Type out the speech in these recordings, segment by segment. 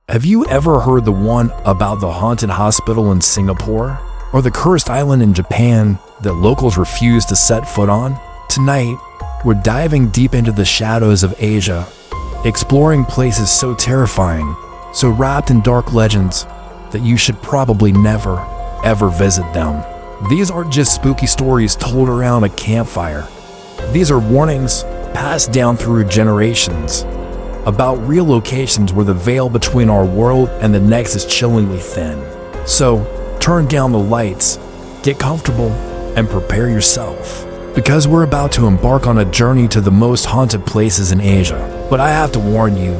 Have you ever heard the one about the haunted hospital in Singapore? Or the cursed island in Japan that locals refuse to set foot on? Tonight, we're diving deep into the shadows of Asia, exploring places so terrifying, so wrapped in dark legends, that you should probably never, ever visit them. These aren't just spooky stories told around a campfire. These are warnings passed down through generations about real locations where the veil between our world and the next is chillingly thin. So, turn down the lights, get comfortable, and prepare yourself, because we're about to embark on a journey to the most haunted places in Asia. But I have to warn you,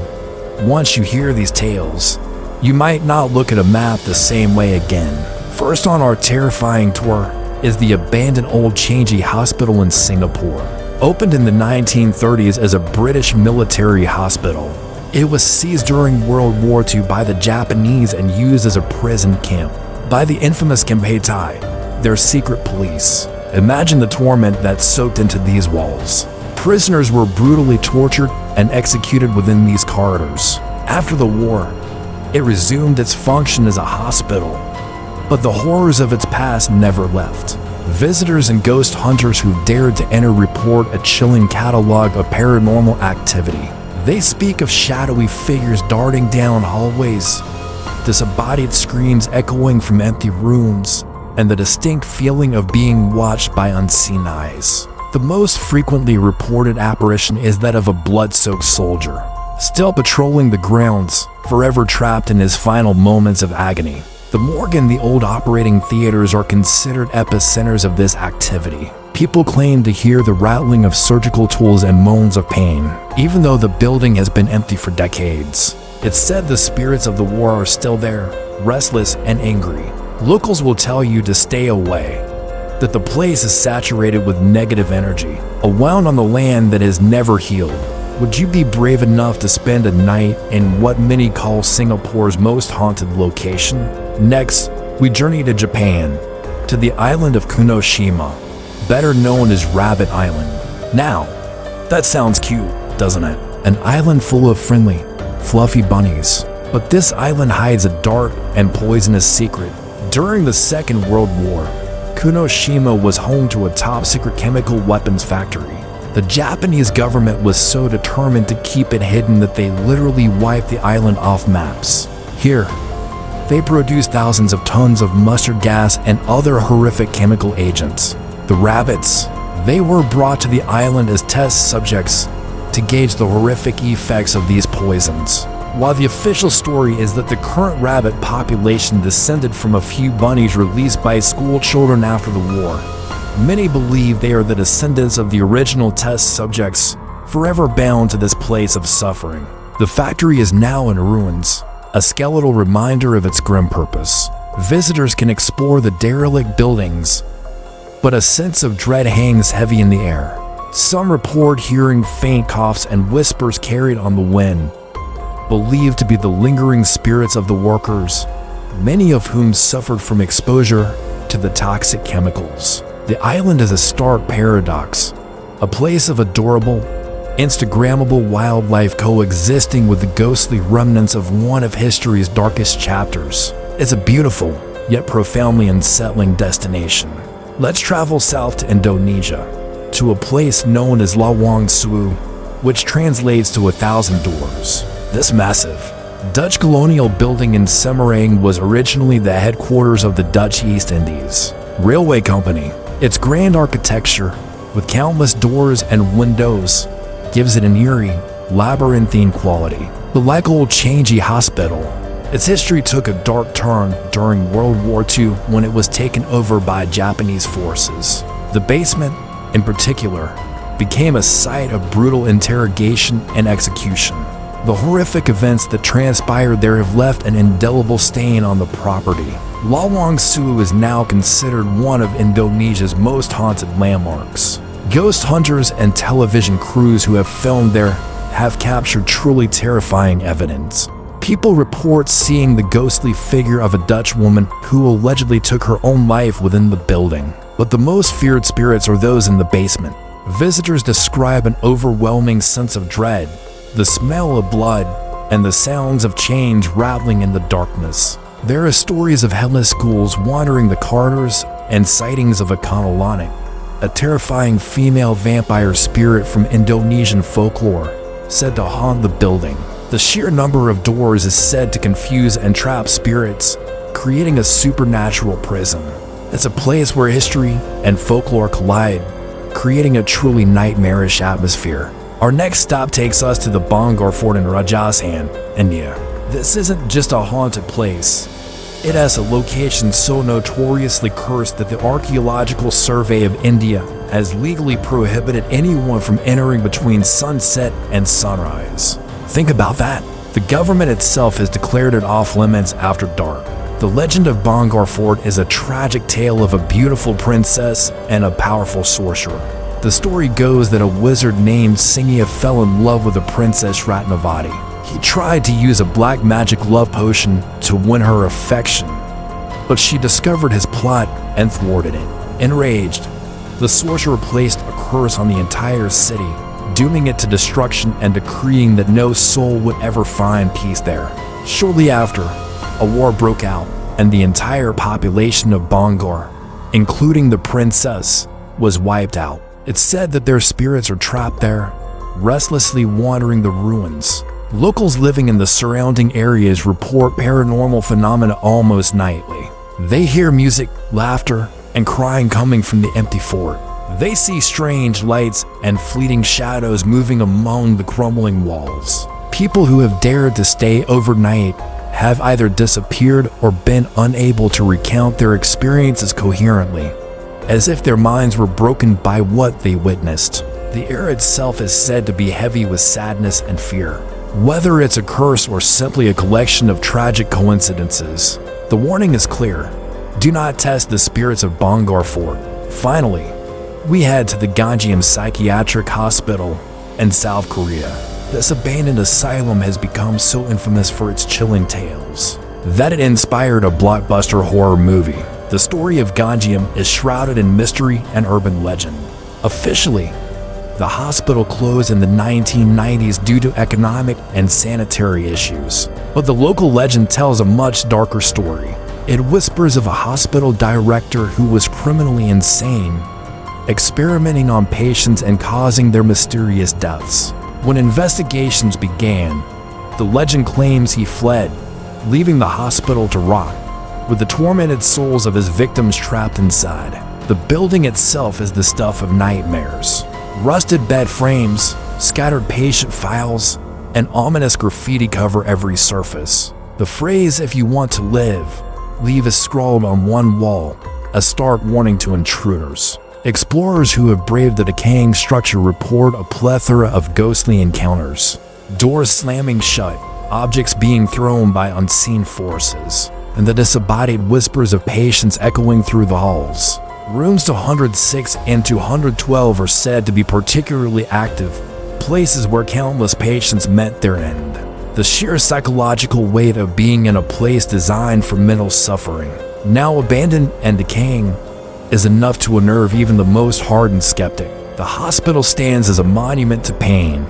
once you hear these tales, you might not look at a map the same way again. First on our terrifying tour is the abandoned old Changi Hospital in Singapore. Opened in the 1930s as a British military hospital, it was seized during World War II by the Japanese and used as a prison camp by the infamous Kempeitai, their secret police. Imagine the torment that soaked into these walls. Prisoners were brutally tortured and executed within these corridors. After the war, it resumed its function as a hospital, but the horrors of its past never left. Visitors and ghost hunters who dared to enter report a chilling catalog of paranormal activity. They speak of shadowy figures darting down hallways, disembodied screams echoing from empty rooms, and the distinct feeling of being watched by unseen eyes. The most frequently reported apparition is that of a blood-soaked soldier, still patrolling the grounds, forever trapped in his final moments of agony. The morgue and the old operating theaters are considered epicenters of this activity. People claim to hear the rattling of surgical tools and moans of pain, even though the building has been empty for decades. It's said the spirits of the war are still there, restless and angry. Locals will tell you to stay away, that the place is saturated with negative energy, a wound on the land that has never healed. Would you be brave enough to spend a night in what many call Singapore's most haunted location? Next, we journey to Japan, to the island of Kunoshima, better known as Rabbit Island. Now, that sounds cute, doesn't it? An island full of friendly, fluffy bunnies. But this island hides a dark and poisonous secret. During the Second World War, Kunoshima was home to a top-secret chemical weapons factory. The Japanese government was so determined to keep it hidden that they literally wiped the island off maps. Here, they produced thousands of tons of mustard gas and other horrific chemical agents. The rabbits, they were brought to the island as test subjects to gauge the horrific effects of these poisons. While the official story is that the current rabbit population descended from a few bunnies released by school children after the war, many believe they are the descendants of the original test subjects, forever bound to this place of suffering. The factory is now in ruins, a skeletal reminder of its grim purpose. Visitors can explore the derelict buildings, but a sense of dread hangs heavy in the air. Some report hearing faint coughs and whispers carried on the wind, believed to be the lingering spirits of the workers, many of whom suffered from exposure to the toxic chemicals. The island is a stark paradox, a place of adorable, Instagrammable wildlife coexisting with the ghostly remnants of one of history's darkest chapters. It's a beautiful, yet profoundly unsettling destination. Let's travel south to Indonesia, to a place known as Lawang Sewu, which translates to 1,000 doors. This massive, Dutch colonial building in Semarang was originally the headquarters of the Dutch East Indies Railway Company. Its grand architecture, with countless doors and windows, gives it an eerie, labyrinthine quality. But like old Changi Hospital, its history took a dark turn during World War II when it was taken over by Japanese forces. The basement, in particular, became a site of brutal interrogation and execution. The horrific events that transpired there have left an indelible stain on the property. Lawang Sewu is now considered one of Indonesia's most haunted landmarks. Ghost hunters and television crews who have filmed there have captured truly terrifying evidence. People report seeing the ghostly figure of a Dutch woman who allegedly took her own life within the building. But the most feared spirits are those in the basement. Visitors describe an overwhelming sense of dread, the smell of blood, and the sounds of chains rattling in the darkness. There are stories of headless ghouls wandering the corridors and sightings of a Kuntilanak, a terrifying female vampire spirit from Indonesian folklore, said to haunt the building. The sheer number of doors is said to confuse and trap spirits, creating a supernatural prison. It's a place where history and folklore collide, creating a truly nightmarish atmosphere. Our next stop takes us to the Bhangarh Fort in Rajasthan, India. This isn't just a haunted place. It has a location so notoriously cursed that the Archaeological Survey of India has legally prohibited anyone from entering between sunset and sunrise. Think about that. The government itself has declared it off limits after dark. The legend of Bhangarh Fort is a tragic tale of a beautiful princess and a powerful sorcerer. The story goes that a wizard named Singya fell in love with the Princess Ratnavati. He tried to use a black magic love potion to win her affection, but she discovered his plot and thwarted it. Enraged, the sorcerer placed a curse on the entire city, dooming it to destruction and decreeing that no soul would ever find peace there. Shortly after, a war broke out, and the entire population of Bhangarh, including the princess, was wiped out. It's said that their spirits are trapped there, restlessly wandering the ruins. Locals living in the surrounding areas report paranormal phenomena almost nightly. They hear music, laughter, and crying coming from the empty fort. They see strange lights and fleeting shadows moving among the crumbling walls. People who have dared to stay overnight have either disappeared or been unable to recount their experiences coherently, as if their minds were broken by what they witnessed. The air itself is said to be heavy with sadness and fear. Whether it's a curse or simply a collection of tragic coincidences, the warning is clear. Do not test the spirits of Bhangarh Fort. Finally, we head to the Ganjiam Psychiatric Hospital in South Korea. This abandoned asylum has become so infamous for its chilling tales that it inspired a blockbuster horror movie. The story of Ganjiam is shrouded in mystery and urban legend. Officially, the hospital closed in the 1990s due to economic and sanitary issues. But the local legend tells a much darker story. It whispers of a hospital director who was criminally insane, experimenting on patients and causing their mysterious deaths. When investigations began, the legend claims he fled, leaving the hospital to rot, with the tormented souls of his victims trapped inside. The building itself is the stuff of nightmares. Rusted bed frames, scattered patient files, and ominous graffiti cover every surface. The phrase, "If you want to live, leave," is scrawled on one wall, a stark warning to intruders. Explorers who have braved the decaying structure report a plethora of ghostly encounters. Doors slamming shut, objects being thrown by unseen forces, and the disembodied whispers of patients echoing through the halls. Rooms 206 and 212 are said to be particularly active, places where countless patients met their end. The sheer psychological weight of being in a place designed for mental suffering, now abandoned and decaying, is enough to unnerve even the most hardened skeptic. The hospital stands as a monument to pain,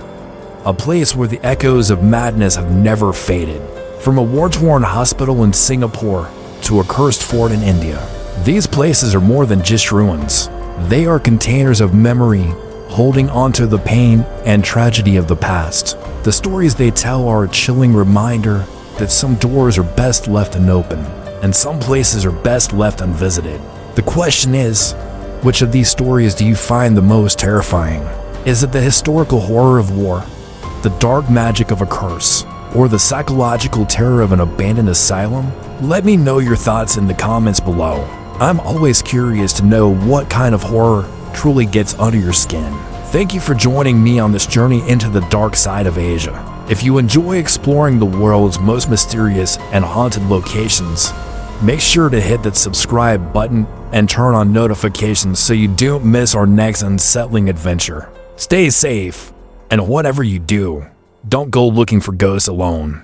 a place where the echoes of madness have never faded. From a war-torn hospital in Singapore to a cursed fort in India, these places are more than just ruins. They are containers of memory, holding onto the pain and tragedy of the past. The stories they tell are a chilling reminder that some doors are best left unopened, and some places are best left unvisited. The question is, which of these stories do you find the most terrifying? Is it the historical horror of war, the dark magic of a curse, or the psychological terror of an abandoned asylum? Let me know your thoughts in the comments below. I'm always curious to know what kind of horror truly gets under your skin. Thank you for joining me on this journey into the dark side of Asia. If you enjoy exploring the world's most mysterious and haunted locations, make sure to hit that subscribe button and turn on notifications so you don't miss our next unsettling adventure. Stay safe, and whatever you do, don't go looking for ghosts alone.